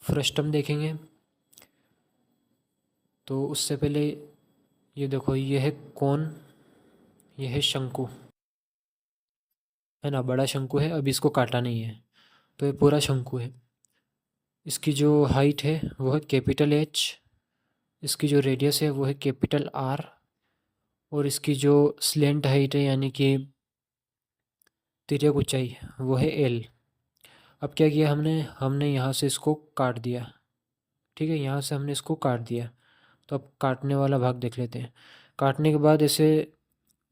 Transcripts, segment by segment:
Frustum देखेंगे तो उससे पहले ये देखो, ये है कोन, ये है शंकु, है ना। बड़ा शंकु है, अभी इसको काटा नहीं है, तो ये पूरा शंकु है। इसकी जो हाइट है वो है कैपिटल एच, इसकी जो रेडियस है वो है कैपिटल आर, और इसकी जो स्लेंट हाइट है यानी कि तिर्यक ऊंचाई वो है एल। अब क्या किया हमने हमने यहाँ से इसको काट दिया, ठीक है, यहाँ से हमने इसको काट दिया। तो अब काटने वाला भाग देख लेते हैं। काटने के बाद ऐसे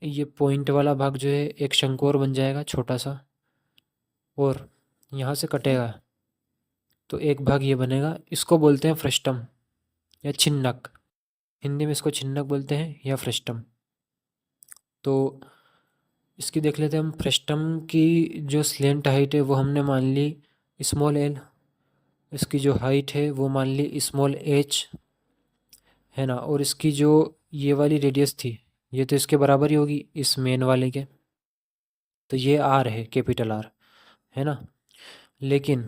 ये पॉइंट वाला भाग जो है एक शंकु और बन जाएगा छोटा सा, और यहाँ से कटेगा तो एक भाग ये बनेगा। इसको बोलते हैं फ्रस्टम या छिन्नक। हिंदी में इसको छिन्नक बोलते हैं या फ्रस्टम। तो इसकी देख लेते हैं हम। फ्रस्टम की जो स्लेंट हाइट है वो हमने मान ली स्मॉल एल, इसकी जो हाइट है वो मान ली स्मॉल एच, है ना। और इसकी जो ये वाली रेडियस थी ये तो इसके बराबर ही होगी इस मेन वाले के, तो ये आर है, कैपिटल आर, है ना। लेकिन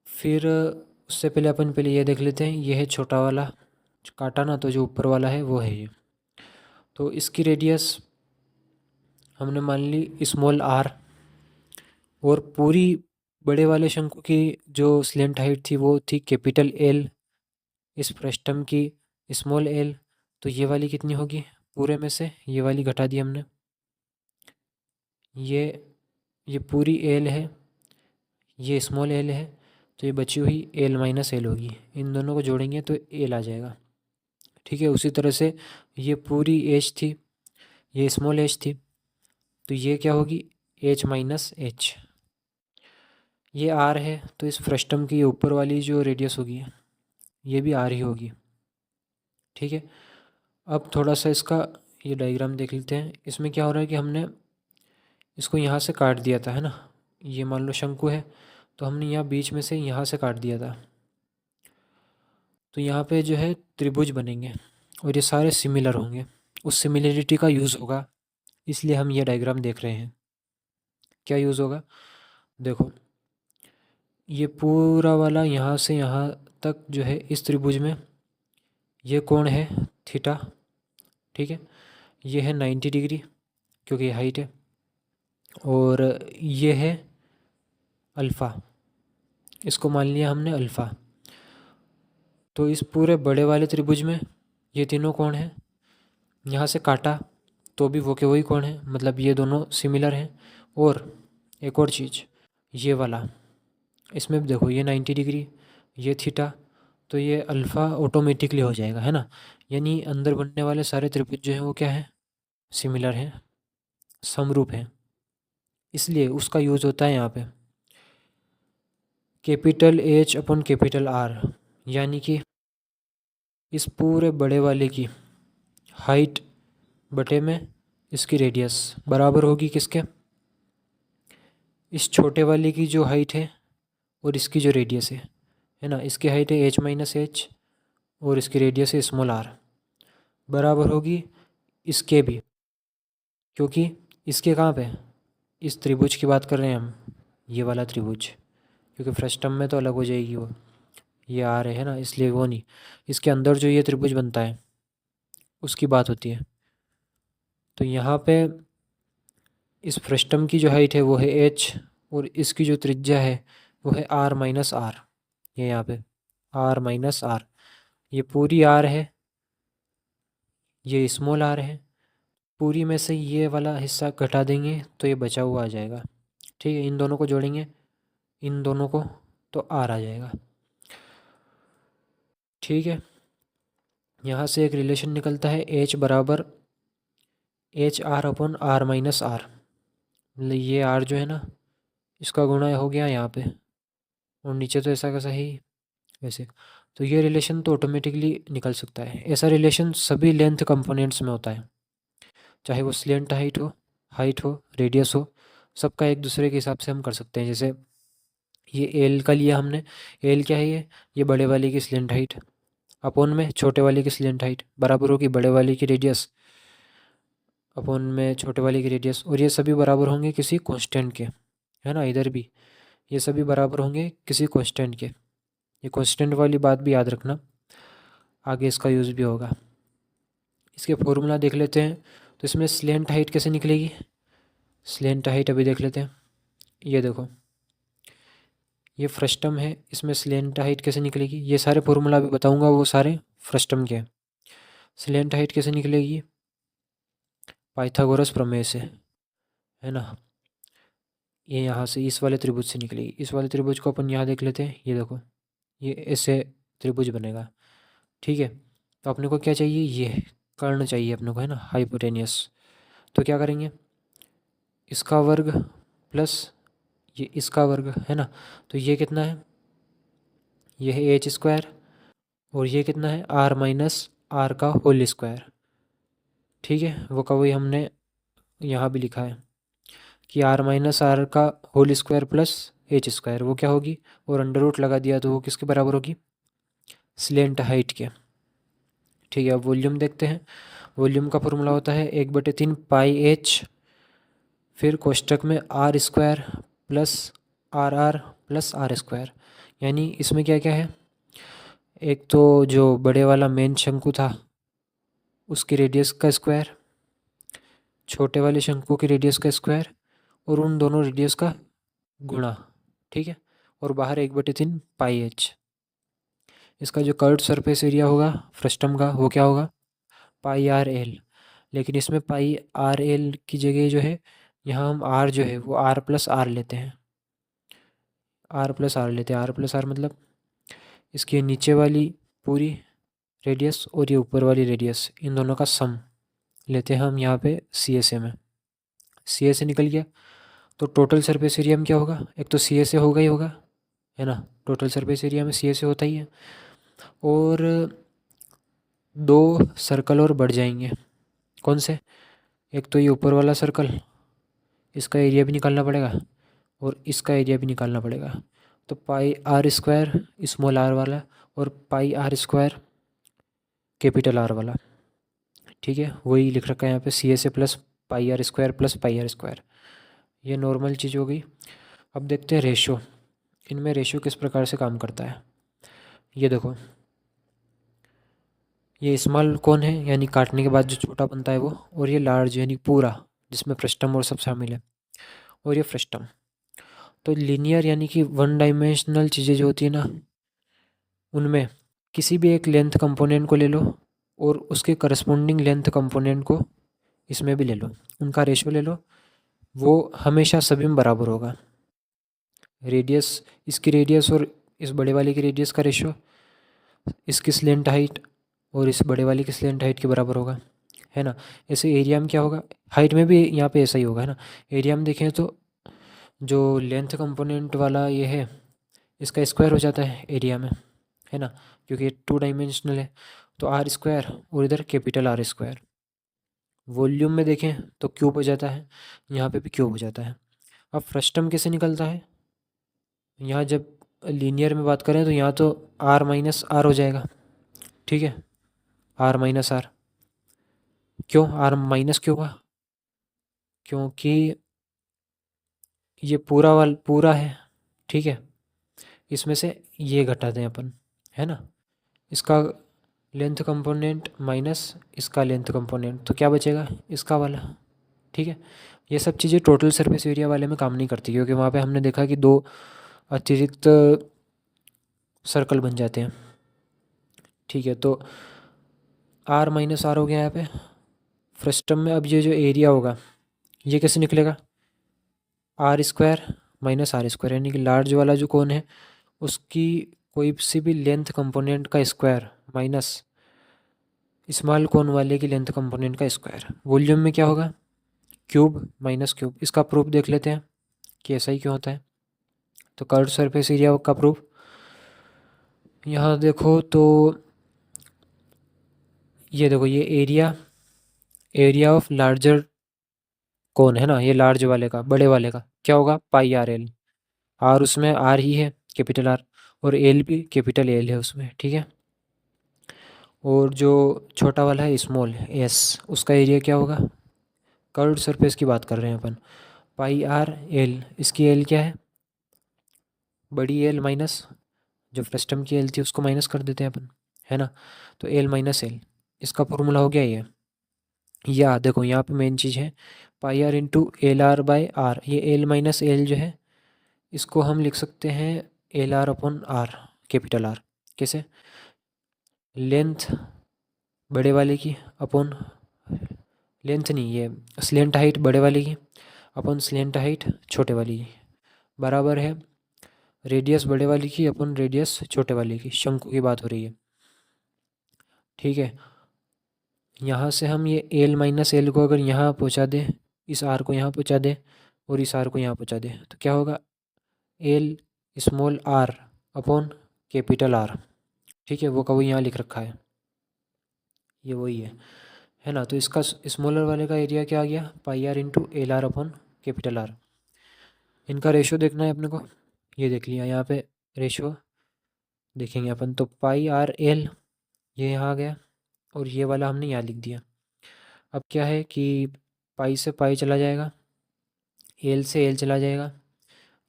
फिर उससे पहले अपन पहले ये देख लेते हैं, ये है छोटा वाला जो काटा ना, तो जो ऊपर वाला है वो है ये। तो इसकी रेडियस हमने मान ली स्मॉल आर, और पूरी बड़े वाले शंकु की जो स्लेंट हाइट थी वो थी कैपिटल एल, इस फ्रस्टम की स्मॉल एल। तो ये वाली कितनी होगी, पूरे में से ये वाली घटा दी हमने, ये ये पूरी एल है, ये स्मॉल एल है, तो ये बची हुई एल माइनस एल होगी। इन दोनों को जोड़ेंगे तो एल आ जाएगा, ठीक है। उसी तरह से ये पूरी एच थी, ये स्मॉल एच थी, तो ये क्या होगी, एच माइनस एच। ये आर है, तो इस फ्रस्टम की ऊपर वाली जो रेडियस होगी ये भी आर ही होगी, ठीक है। अब थोड़ा सा इसका ये डायग्राम देख लेते हैं। इसमें क्या हो रहा है कि हमने इसको यहाँ से काट दिया था, है ना। ये मान लो शंकु है, तो हमने यहाँ बीच में से यहाँ से काट दिया था, तो यहाँ पे जो है त्रिभुज बनेंगे और ये सारे सिमिलर होंगे। उस सिमिलरिटी का यूज़ होगा, इसलिए हम ये डायग्राम देख रहे हैं। क्या यूज़ होगा, देखो ये पूरा वाला यहाँ से यहाँ तक जो है इस त्रिभुज में ये कोण है थीटा, ठीक है। ये है 90 डिग्री क्योंकि ये हाइट है, और ये है अल्फ़ा, इसको मान लिया हमने अल्फ़ा। तो इस पूरे बड़े वाले त्रिभुज में ये तीनों कोण हैं। यहाँ से काटा तो भी वो के वही कोण है, मतलब ये दोनों सिमिलर हैं। और एक और चीज़, ये वाला इसमें भी देखो, ये 90 डिग्री, ये थीटा, तो ये अल्फ़ा ऑटोमेटिकली हो जाएगा, है ना। यानी अंदर बनने वाले सारे त्रिभुज जो हैं वो क्या है, सिमिलर हैं, समरूप हैं, इसलिए उसका यूज़ होता है यहाँ पे कैपिटल एच अपन कैपिटल आर। यानी कि इस पूरे बड़े वाले की हाइट बटे में इसकी रेडियस बराबर होगी किसके, इस छोटे वाले की जो हाइट है और इसकी जो रेडियस है ना। इसकी हाइट है एच माइनस एच और इसकी रेडियस है स्मॉल आर, बराबर होगी इसके भी, क्योंकि इसके कहाँ पे, इस त्रिभुज की बात कर रहे हैं हम, ये वाला त्रिभुज, क्योंकि फ्रस्टम में तो अलग हो जाएगी वो, ये आ रहे है ना, इसलिए वो नहीं। इसके अंदर जो ये त्रिभुज बनता है उसकी बात होती है। तो यहाँ पे इस फ्रस्टम की जो हाइट है वो है एच, और इसकी जो त्रिज्या है वो है आर माइनस आर। ये यहाँ पे आर माइनस आर, ये पूरी आर है, ये स्मॉल आर है। पूरी में से ये वाला हिस्सा घटा देंगे तो ये बचा हुआ आ जाएगा, ठीक है। इन दोनों को जोड़ेंगे, इन दोनों को, तो आर आ जाएगा, ठीक है। यहाँ से एक रिलेशन निकलता है एच बराबर एच आर अपन आर माइनस आर, मतलब ये आर जो है ना इसका गुणा हो गया यहाँ पे, और नीचे तो ऐसा कैसा ही वैसे। तो ये रिलेशन तो ऑटोमेटिकली निकल सकता है। ऐसा रिलेशन सभी लेंथ कंपोनेंट्स में होता है, चाहे वो स्लेंट हाइट हो, रेडियस हो, सबका एक दूसरे के हिसाब से हम कर सकते हैं। जैसे ये एल का लिया हमने, एल क्या है, ये बड़े वाले की स्लेंट हाइट अपोन में छोटे वाले की स्लेंट हाइट बराबर होगी बड़े वाले की रेडियस अपोन में छोटे वाले की रेडियस, और ये सभी बराबर होंगे किसी कांस्टेंट के, है ना। इधर भी ये सभी बराबर होंगे किसी कांस्टेंट के। ये कांस्टेंट वाली बात भी याद रखना, आगे इसका यूज़ भी होगा। इसके फॉर्मूला देख लेते हैं। तो इसमें स्लेंट हाइट कैसे निकलेगी, स्लेंट हाइट अभी देख लेते हैं। ये देखो, ये फ्रस्टम है, इसमें स्लेंट हाइट कैसे निकलेगी, ये सारे फॉर्मूला अभी बताऊंगा, वो सारे फ्रस्टम के हैं। स्लेंट हाइट कैसे निकलेगी, पाइथागोरस प्रमेय से, है ना। ये यहाँ से इस वाले त्रिभुज से निकलेगी। इस वाले त्रिभुज को अपन यहाँ देख लेते हैं। ये देखो, ये ऐसे त्रिभुज बनेगा, ठीक है। तो अपने को क्या चाहिए, ये कर्ण चाहिए अपने को, है ना, हाइपोटेनियस। तो क्या करेंगे, इसका वर्ग प्लस ये इसका वर्ग, है ना। तो ये कितना है, ये है एच स्क्वायर, और ये कितना है आर माइनस आर का होल स्क्वायर, ठीक है। वो का वही हमने यहाँ भी लिखा है कि आर माइनस आर का whole square plus H square, वो क्या होगी, और अंडर रूट लगा दिया तो वो किसके बराबर होगी, स्लेंट हाइट के, ठीक है। अब वॉल्यूम देखते हैं। वॉल्यूम का फॉर्मूला होता है 1/3 पाई एच, फिर कोष्टक में R square plus R R plus R square. यानी इसमें क्या क्या है, एक तो जो बड़े वाला मेन शंकु था उसकी रेडियस का स्क्वायर, छोटे वाले शंकु की रेडियस का स्क्वायर, और उन दोनों रेडियस का गुणा, ठीक है। और बाहर 1/3 पाई एच। इसका जो कर्व्ड सरफेस एरिया होगा फ्रस्टम का, वो क्या होगा, पाई आर एल। लेकिन इसमें पाई आर एल की जगह जो है, यहाँ हम आर जो है वो आर प्लस आर लेते हैं, आर प्लस आर लेते हैं। आर प्लस आर मतलब इसकी नीचे वाली पूरी रेडियस और ये ऊपर वाली रेडियस, इन दोनों का सम लेते हैं हम यहाँ पे सी एस ए में। सी एस ए निकल गया तो टोटल सरफेस एरिया में क्या होगा, एक तो सी एस ए होगा ही होगा, है ना। टोटल सरफेस एरिया में सी एस ए होता ही है, और दो सर्कल और बढ़ जाएंगे। कौन से, एक तो ये ऊपर वाला सर्कल, इसका एरिया भी निकालना पड़ेगा और इसका एरिया भी निकालना पड़ेगा। तो pi R square small R वाला और pi R square capital R वाला, ठीक है। वही लिख रखा है यहाँ पे C S A plus pi R square plus pi R square. ये नॉर्मल चीज़ हो गई। अब देखते हैं रेशो, इनमें रेशो किस प्रकार से काम करता है। ये देखो, ये स्मॉल कौन है, यानी काटने के बाद जो छोटा बनता है वो, और ये लार्ज यानी पूरा जिसमें फ्रस्टम और सब शामिल है, और ये फ्रस्टम। तो लीनियर यानी कि वन डायमेंशनल चीज़ें जो होती है ना, उनमें किसी भी एक लेंथ कंपोनेंट को ले लो और उसके करस्पॉन्डिंग लेंथ कंपोनेंट को इसमें भी ले लो, उनका रेशो ले लो, वो हमेशा सभी में बराबर होगा। रेडियस, इसकी रेडियस और इस बड़े वाले की रेडियस का रेशो इसकी स्लेंट हाइट और इस बड़े वाले की स्लेंट हाइट के बराबर होगा, है ना। ऐसे एरिया में क्या होगा, हाइट में भी यहाँ पे ऐसा ही होगा, है ना। एरिया में देखें तो जो लेंथ कंपोनेंट वाला ये है, इसका स्क्वायर हो जाता है एरिया में, है ना, क्योंकि ये 2 डायमेंशनल है। तो आर स्क्वायर और इधर कैपिटल आर स्क्वायर। वॉल्यूम में देखें तो क्यूब हो जाता है, यहाँ पे भी क्यूब हो जाता है। अब फ्रस्टम कैसे निकलता है, यहाँ जब लीनियर में बात करें तो यहाँ तो आर माइनस आर हो जाएगा, ठीक है। आर माइनस आर, क्यों आर माइनस क्यों हुआ, क्योंकि ये पूरा है, ठीक है। इसमें से ये घटा दें अपन, है ना, इसका लेंथ कंपोनेंट माइनस इसका लेंथ कंपोनेंट, तो क्या बचेगा, इसका वाला, ठीक है। ये सब चीज़ें टोटल सरफेस एरिया वाले में काम नहीं करती, क्योंकि वहाँ पे हमने देखा कि 2 अतिरिक्त सर्कल बन जाते हैं, ठीक है। तो आर माइनस आर हो गया यहाँ पे फ्रस्टम में। अब ये जो एरिया होगा ये कैसे निकलेगा, R square minus R square, यानी कि लार्ज वाला जो कोन है उसकी कोई सी भी लेंथ कंपोनेंट का स्क्वायर माइनस स्मॉल कोन वाले की लेंथ कंपोनेंट का स्क्वायर। वॉल्यूम में क्या होगा, क्यूब माइनस क्यूब। इसका प्रूफ देख लेते हैं कि ऐसा ही क्यों होता है। तो कर्व्ड सरफेस एरिया का प्रूफ यहाँ देखो, तो ये देखो, ये एरिया ऑफ लार्जर कौन है ना, ये लार्ज वाले का, बड़े वाले का क्या होगा, पाई आर एल। आर उसमें आर ही है कैपिटल आर, और एल भी कैपिटल एल है उसमें, ठीक है। और जो छोटा वाला है स्मॉल एस, उसका एरिया क्या होगा, कर्व्ड सरफेस की बात कर रहे हैं अपन, पाई आर एल। इसकी एल क्या है, बड़ी एल माइनस जो फ्रस्टम की एल थी उसको माइनस कर देते हैं अपन, है ना। तो एल माइनस एल, इसका फॉर्मूला हो गया ये। या देखो यहाँ पे मेन चीज़ है pi R into L R by R. ये एल माइनस एल जो है इसको हम लिख सकते हैं L R upon R, capital R. कैसे? लेंथ बड़े वाले की अपॉन, लेंथ नहीं, ये स्लेंट हाइट बड़े वाले की अपॉन स्लेंट हाइट छोटे वाली की, बराबर है रेडियस बड़े वाली की अपॉन रेडियस छोटे वाले की। शंकु की बात हो रही है, ठीक है। यहाँ से हम ये एल माइनस एल को अगर यहाँ पहुँचा दें, इस आर को यहाँ पहुँचा दें और इस आर को यहाँ पहुँचा दें, तो क्या होगा? L small R upon capital R, ठीक है। वो का वो यहाँ लिख रखा है, ये वही है ना। तो इसका स्मॉलर वाले का एरिया क्या आ गया? Pi R into L R upon capital R. इनका रेशो देखना है अपने को, ये देख लिया यहाँ पे रेशो देखेंगे अपन। तो पाई आर एल ये यहाँ आ गया और ये वाला हमने यहाँ लिख दिया। अब क्या है कि पाई से पाई चला जाएगा, एल से एल चला जाएगा,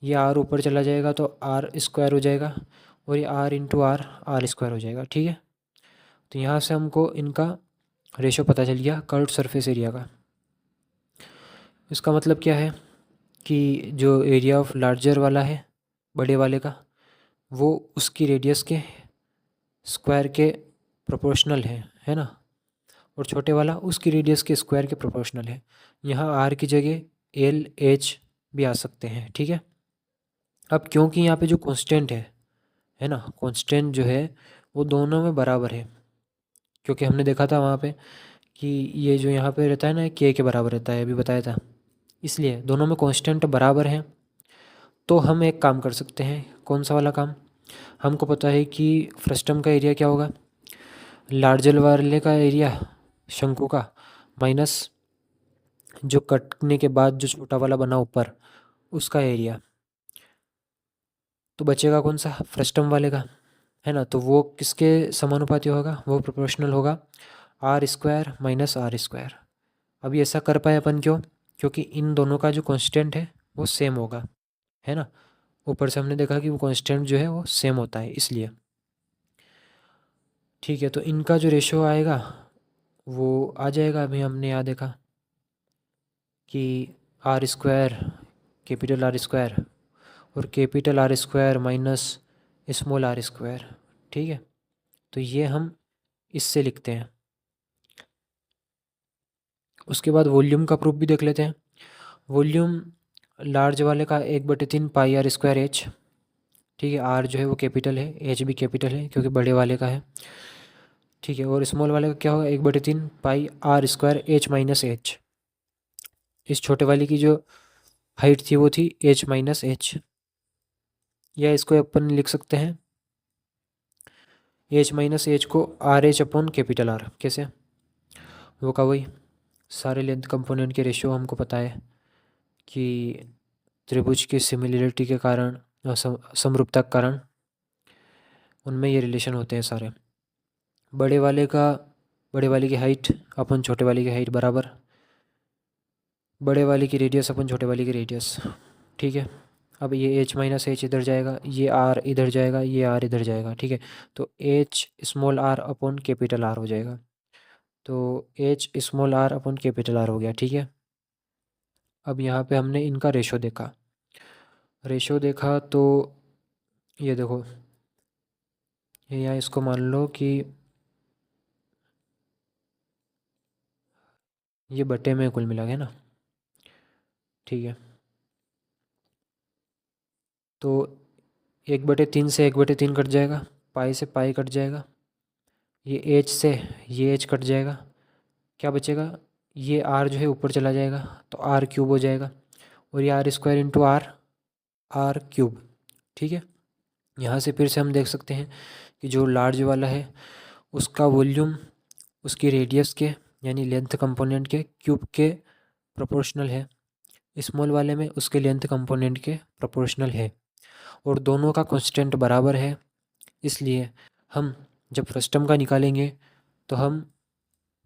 ये आर ऊपर चला जाएगा तो आर स्क्वायर हो जाएगा और ये R into R, R square हो जाएगा, ठीक है। तो यहाँ से हमको इनका रेशो पता चल गया कर्व्ड सरफेस एरिया का। इसका मतलब क्या है कि जो एरिया ऑफ लार्जर वाला है बड़े वाले का, वो उसकी रेडियस के स्क्वायर के प्रोपोर्शनल है ना। और छोटे वाला उसकी रेडियस के स्क्वायर के प्रोपोर्शनल है। यहाँ आर की जगह एल एच भी आ सकते हैं, ठीक है। अब क्योंकि यहाँ पे जो कांस्टेंट है ना, कांस्टेंट जो है वो दोनों में बराबर है, क्योंकि हमने देखा था वहाँ पे कि ये जो यहाँ पे रहता है ना के बराबर रहता है, अभी बताया था। इसलिए दोनों में कांस्टेंट बराबर है। तो हम एक काम कर सकते हैं, कौन सा वाला काम? हमको पता है कि फ्रस्टम का एरिया क्या होगा, लार्जर वाले का एरिया शंकु का माइनस जो कटने के बाद जो छोटा वाला बना ऊपर उसका एरिया। तो बचेगा कौन सा? फ्रस्टम वाले का, है ना। तो वो किसके समानुपाती होगा? वो प्रोपोर्शनल होगा R square minus R square. अभी ऐसा कर पाए अपन क्यों? क्योंकि इन दोनों का जो कांस्टेंट है वो सेम होगा, है ना। ऊपर से हमने देखा कि वो कांस्टेंट जो है वो सेम होता है, इसलिए। ठीक है, तो इनका जो रेशो आएगा वो आ जाएगा, अभी हमने यहाँ देखा कि R square capital R square और capital R square minus small R square, ठीक है। तो ये हम इससे लिखते हैं। उसके बाद वॉल्यूम का प्रूफ भी देख लेते हैं। वॉल्यूम लार्ज वाले का 1/3 पाई आर स्क्वायर एच, ठीक है। आर जो है वो कैपिटल है, एच भी कैपिटल है क्योंकि बड़े वाले का है, ठीक है। और स्मॉल वाले का क्या होगा? 1/3 pi R square H minus H. इस छोटे वाले की जो हाइट थी वो थी एच माइनस एच, या इसको अपन लिख सकते हैं एच माइनस एच को R H upon capital R. कैसे? वो का वही सारे लेंथ कंपोनेंट के रेशियो हमको पता है कि त्रिभुज की सिमिलरिटी के कारण, समरूपता के कारण उनमें ये रिलेशन होते हैं सारे। बड़े वाले की हाइट अपन छोटे वाले की हाइट बराबर, बड़े वाले की रेडियस अपन छोटे वाले की रेडियस, ठीक है। अब ये एच माइनस एच इधर जाएगा, ये आर इधर जाएगा, ये आर इधर जाएगा, ठीक है। तो H small R upon capital R हो जाएगा। तो H small R upon capital R हो गया, ठीक है। अब यहाँ पे हमने इनका रेशो देखा तो ये देखो, ये यहाँ इसको मान लो कि ये बटे में कुल मिला गया ना, ठीक है। तो 1/3 से 1/3 कट जाएगा, पाई से पाई कट जाएगा, ये एच से ये एच कट जाएगा, क्या बचेगा? ये आर जो है ऊपर चला जाएगा तो आर क्यूब हो जाएगा, और ये R square into R, R cube, ठीक है। यहाँ से फिर से हम देख सकते हैं कि जो लार्ज वाला है उसका वॉल्यूम उसकी रेडियस के यानी लेंथ कंपोनेंट के क्यूब के प्रोपोर्शनल है, स्मॉल वाले में उसके लेंथ कंपोनेंट के प्रोपोर्शनल है, और दोनों का कांस्टेंट बराबर है। इसलिए हम जब फ्रस्टम का निकालेंगे तो हम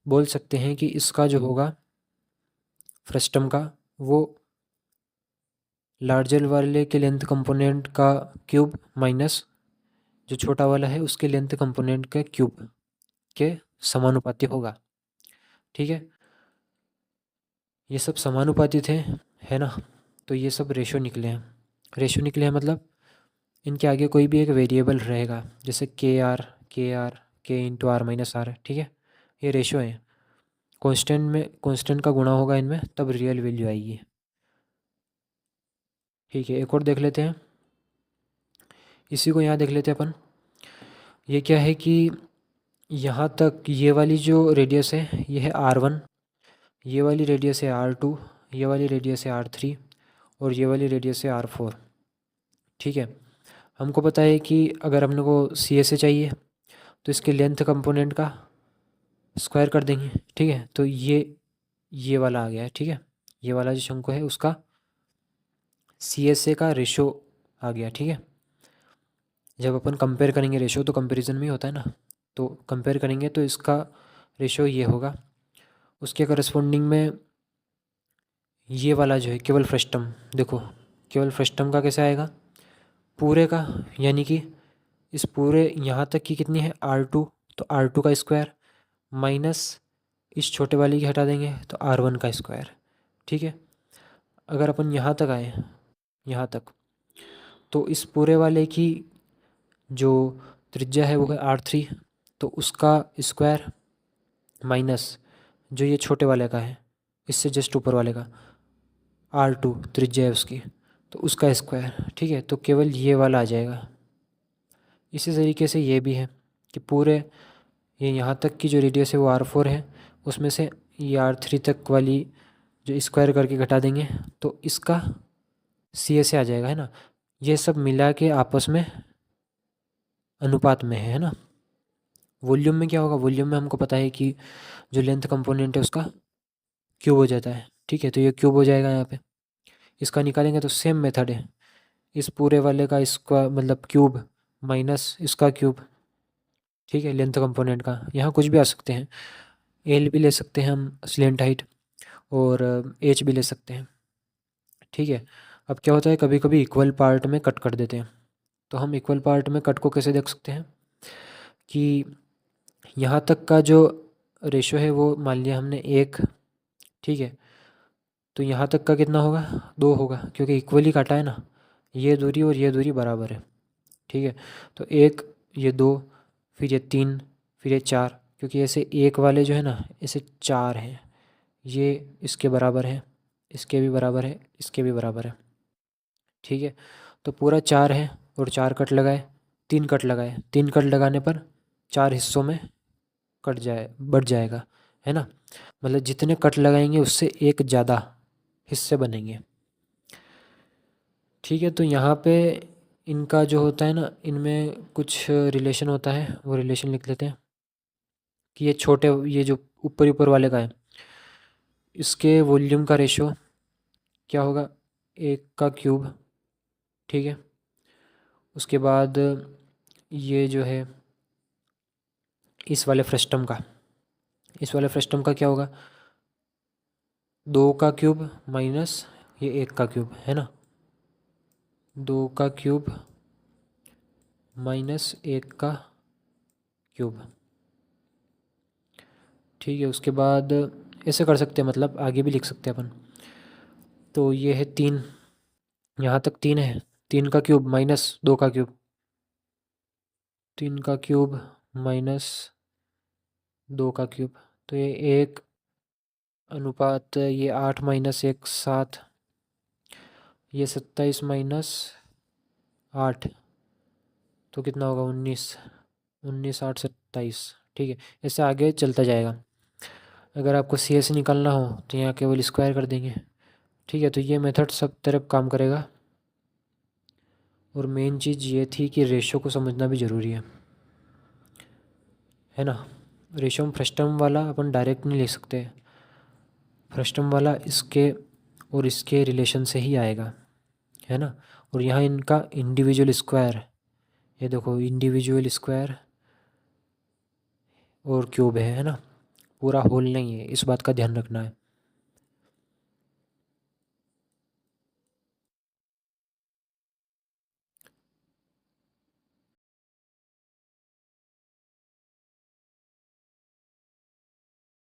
बोल सकते हैं कि इसका जो होगा फ्रस्टम का वो लार्जर वाले के लेंथ कंपोनेंट का क्यूब माइनस जो छोटा वाला है उसके लेंथ कंपोनेंट के क्यूब के समानुपाती होगा। ठीक है, ये सब समानुपाती थे, है ना। तो ये सब रेशो निकले हैं। रेशो निकले हैं मतलब इनके आगे कोई भी एक वेरिएबल रहेगा, जैसे के इंटू आर माइनस आर, ठीक है। ये रेशो है, कांस्टेंट का गुणा होगा इनमें तब रियल वैल्यू आएगी। ठीक है, एक और देख लेते हैं, इसी को यहाँ देख लेते हैं अपन। ये क्या है कि यहाँ तक ये वाली जो रेडियस है ये है R1, ये वाली रेडियस है R2, ये वाली रेडियस है R3 और ये वाली रेडियस है R4। ठीक है, हमको पता है कि अगर हमने को CSA चाहिए तो इसके लेंथ कंपोनेंट का स्क्वायर कर देंगे। ठीक है, तो ये वाला आ गया है। ठीक है, ये वाला जो शंकु है उसका CSA का रेशो आ गया। ठीक है, जब अपन कंपेयर करेंगे रेशो तो कंपैरिजन में ही होता है ना, तो कंपेयर करेंगे तो इसका रेशो ये होगा। उसके करस्पॉन्डिंग में ये वाला जो है केवल फ्रस्टम, देखो केवल फ्रस्टम का कैसे आएगा, पूरे का, यानी कि इस पूरे यहाँ तक की कितनी है R2, तो R2 का स्क्वायर माइनस इस छोटे वाले की हटा देंगे तो R1 का स्क्वायर। ठीक है, अगर अपन यहाँ तक आए, यहाँ तक, तो इस पूरे वाले की जो त्रिज्या है वो है R3, तो उसका स्क्वायर माइनस जो ये छोटे वाले का है इससे जस्ट ऊपर वाले का R2 त्रिज्या है उसकी, तो उसका स्क्वायर। ठीक है, तो केवल ये वाला आ जाएगा। इसी तरीके से ये भी है कि पूरे ये यहाँ तक की जो रेडियस है वो R4 है, उसमें से ये R3 तक वाली जो स्क्वायर करके घटा देंगे तो इसका CSA आ जाएगा, है ना। ये सब मिला के आपस में अनुपात में है ना। वॉल्यूम में क्या होगा, वॉल्यूम में हमको पता है कि जो लेंथ कंपोनेंट है उसका क्यूब हो जाता है। ठीक है, तो ये क्यूब हो जाएगा यहाँ पे। इसका निकालेंगे तो सेम मेथड है, इस पूरे वाले का इसका मतलब क्यूब माइनस इसका क्यूब। ठीक है, लेंथ कंपोनेंट का यहाँ कुछ भी आ सकते हैं, एल भी ले सकते हैं हम स्लेंट हाइट, और एच भी ले सकते हैं। ठीक है, अब क्या होता है कभी कभी इक्वल पार्ट में कट कर देते हैं, तो हम इक्वल पार्ट में कट को कैसे देख सकते हैं कि यहाँ तक का जो रेशो है वो मान लिया हमने 1। ठीक है, तो यहाँ तक का कितना होगा, 2 होगा, क्योंकि इक्वली काटा है ना, ये दूरी और ये दूरी बराबर है। ठीक है, तो 1, ये 2, फिर ये 3, फिर ये 4, क्योंकि ऐसे 1 वाले जो है ना ऐसे 4 हैं, ये इसके बराबर है, इसके भी बराबर है, इसके भी बराबर है। ठीक है, तो पूरा 4 है और 4 कट लगाए, 3 कट लगाए, 3 कट लगाने पर 4 हिस्सों में बढ़ जाएगा, है ना। मतलब जितने कट लगाएंगे उससे एक ज़्यादा हिस्से बनेंगे। ठीक है, तो यहाँ पे इनका जो होता है ना, इनमें कुछ रिलेशन होता है, वो रिलेशन लिख लेते हैं कि ये जो ऊपर वाले का है इसके वॉल्यूम का रेशो क्या होगा, 1 का क्यूब। ठीक है, उसके बाद ये जो है इस वाले फ्रस्टम का क्या होगा, 2 का क्यूब माइनस ये 1 का क्यूब, है ना, 2 का क्यूब माइनस 1 का क्यूब। ठीक है, उसके बाद ऐसे कर सकते हैं, मतलब आगे भी लिख सकते हैं अपन। तो ये है 3, यहाँ तक 3 है, 3 का क्यूब माइनस 2 का क्यूब, 3 का क्यूब माइनस 2 का क्यूब, तो ये 1 अनुपात ये 8 माइनस 1 7, ये 27 माइनस 8, तो कितना होगा 19 8 27। ठीक है, ऐसे आगे चलता जाएगा। अगर आपको CSA निकालना हो तो यहाँ केवल स्क्वायर कर देंगे। ठीक है, तो ये मेथड सब तरफ काम करेगा, और मेन चीज़ ये थी कि रेशो को समझना भी ज़रूरी है ना। रेशो में फ्रस्टम वाला अपन डायरेक्ट नहीं ले सकते, फ्रस्टम वाला इसके और इसके रिलेशन से ही आएगा, है ना। और यहाँ इनका इंडिविजुअल स्क्वायर, ये देखो इंडिविजुअल स्क्वायर और क्यूब है ना, पूरा होल नहीं है, इस बात का ध्यान रखना है।